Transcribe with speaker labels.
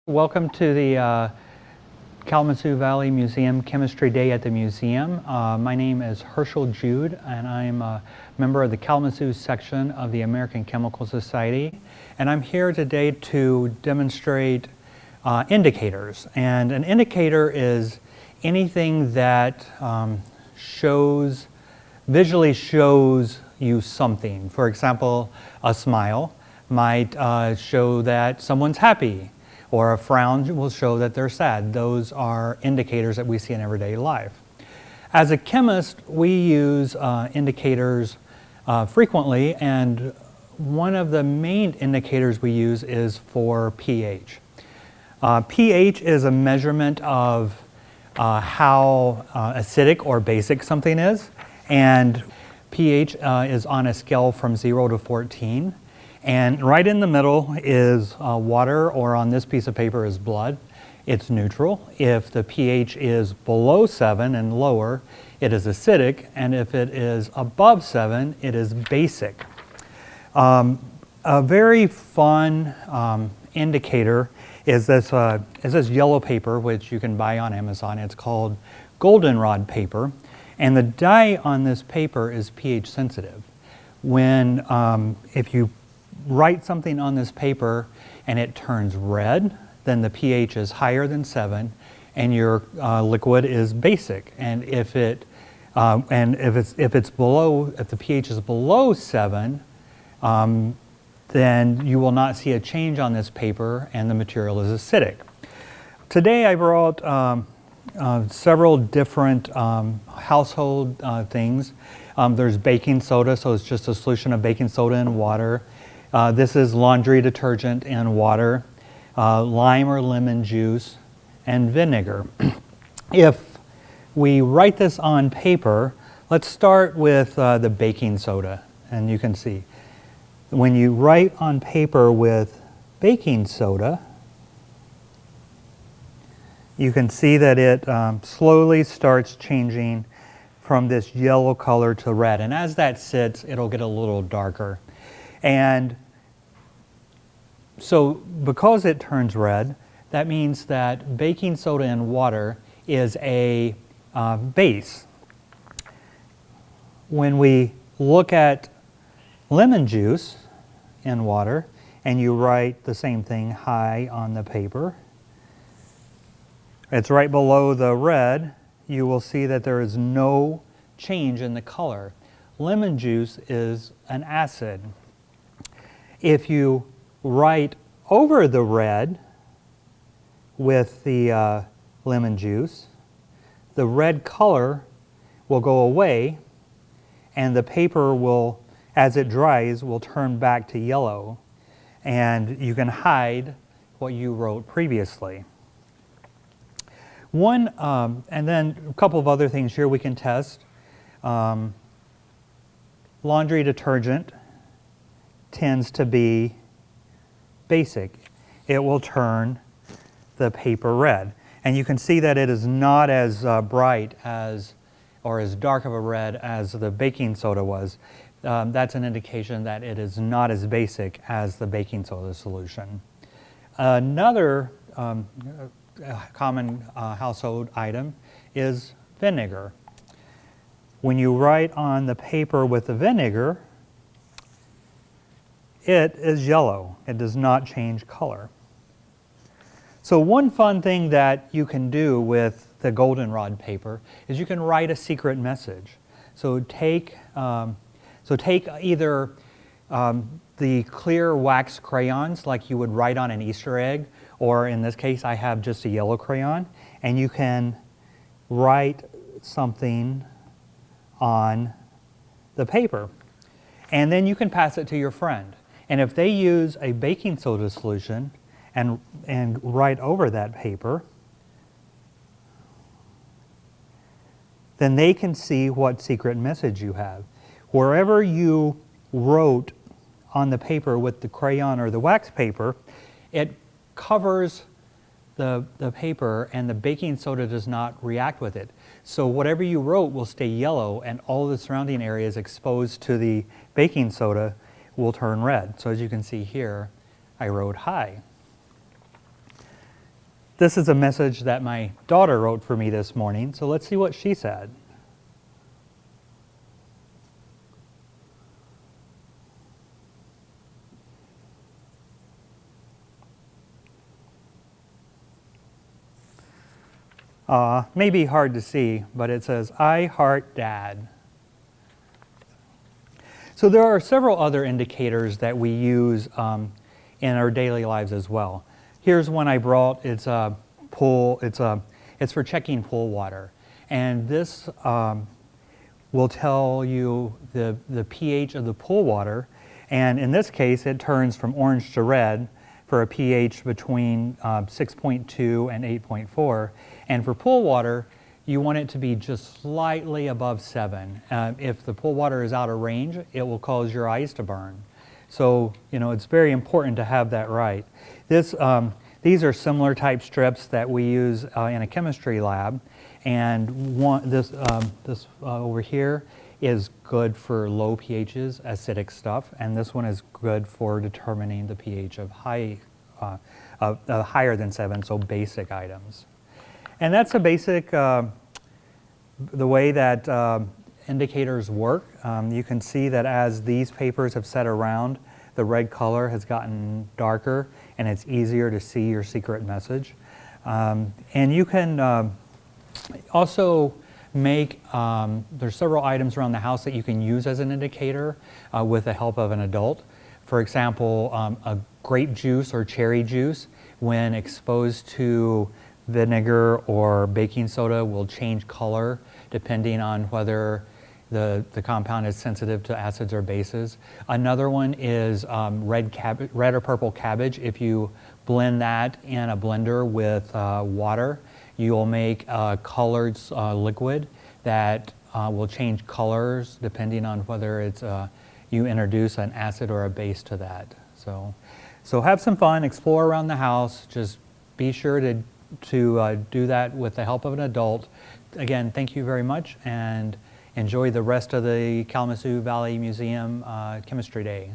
Speaker 1: Welcome to the Kalamazoo Valley Museum Chemistry Day at the museum. My name is Hershel Jude, and I'm a member of the Kalamazoo section of the American Chemical Society. And I'm here today to demonstrate indicators. And an indicator is anything that visually shows you something. For example, a smile might show that someone's happy, or a frown will show that they're sad. Those are indicators that we see in everyday life. As a chemist, we use indicators frequently, and one of the main indicators we use is for pH. pH is a measurement of how acidic or basic something is, and pH is on a scale from 0 to 14. And right in the middle is water, or on this piece of paper is blood. It's neutral. If the pH is below 7 and lower, it is acidic, and if it is above 7, it is basic. A very fun indicator is this yellow paper, which you can buy on Amazon. It's called Goldenrod Paper, and the dye on this paper is pH sensitive. If you write something on this paper and it turns red, then the pH is higher than 7, and your liquid is basic. And if the pH is below 7, then you will not see a change on this paper, and the material is acidic. Today I brought several different household things. There's baking soda, so it's just a solution of baking soda in water. This is laundry detergent and water, lime or lemon juice, and vinegar. If we write this on paper, let's start with the baking soda. And you can see, when you write on paper with baking soda, you can see that it slowly starts changing from this yellow color to red. And as that sits, it'll get a little darker. And so because it turns red, that means that baking soda and water is a base. When we look at lemon juice in water, and you write the same thing high on the paper, it's right below the red, you will see that there is no change in the color. Lemon juice is an acid. If you write over the red with the lemon juice, the red color will go away, and the paper will, as it dries, will turn back to yellow, and you can hide what you wrote previously. And then a couple of other things here we can test. Laundry detergent tends to be basic. It will turn the paper red. And you can see that it is not as bright or as dark of a red as the baking soda was. That's an indication that it is not as basic as the baking soda solution. Another common household item is vinegar. When you write on the paper with the vinegar, it is yellow. It does not change color. So one fun thing that you can do with the goldenrod paper is you can write a secret message. So take either the clear wax crayons like you would write on an Easter egg, or in this case I have just a yellow crayon, and you can write something on the paper. And then you can pass it to your friend. And if they use a baking soda solution and write over that paper, then they can see what secret message you have. Wherever you wrote on the paper with the crayon or the wax paper, it covers the paper, and the baking soda does not react with it. So whatever you wrote will stay yellow, and all the surrounding areas exposed to the baking soda will turn red. So as you can see here, I wrote high. This is a message that my daughter wrote for me this morning, so let's see what she said. Maybe hard to see, but it says, "I heart Dad." So there are several other indicators that we use in our daily lives as well. Here's one I brought. It's a pool. It's for checking pool water, and this will tell you the pH of the pool water. And in this case, it turns from orange to red for a pH between 6.2 and 8.4. And for pool water, you want it to be just slightly above 7. If the pool water is out of range, it will cause your eyes to burn. So, it's very important to have that right. These are similar type strips that we use in a chemistry lab. And this over here is good for low pHs, acidic stuff. And this one is good for determining the pH of higher than 7, so basic items. And that's a basic, the way that indicators work. You can see that as these papers have set around, the red color has gotten darker and it's easier to see your secret message. And you can also make, there's several items around the house that you can use as an indicator with the help of an adult. For example, a grape juice or cherry juice, when exposed to vinegar or baking soda, will change color depending on whether the compound is sensitive to acids or bases. Another one is red or purple cabbage. If you blend that in a blender with water, you'll make a colored liquid that will change colors depending on whether it's you introduce an acid or a base to that. So have some fun, explore around the house. Just be sure to do that with the help of an adult. Again, thank you very much, and enjoy the rest of the Kalamazoo Valley Museum Chemistry Day.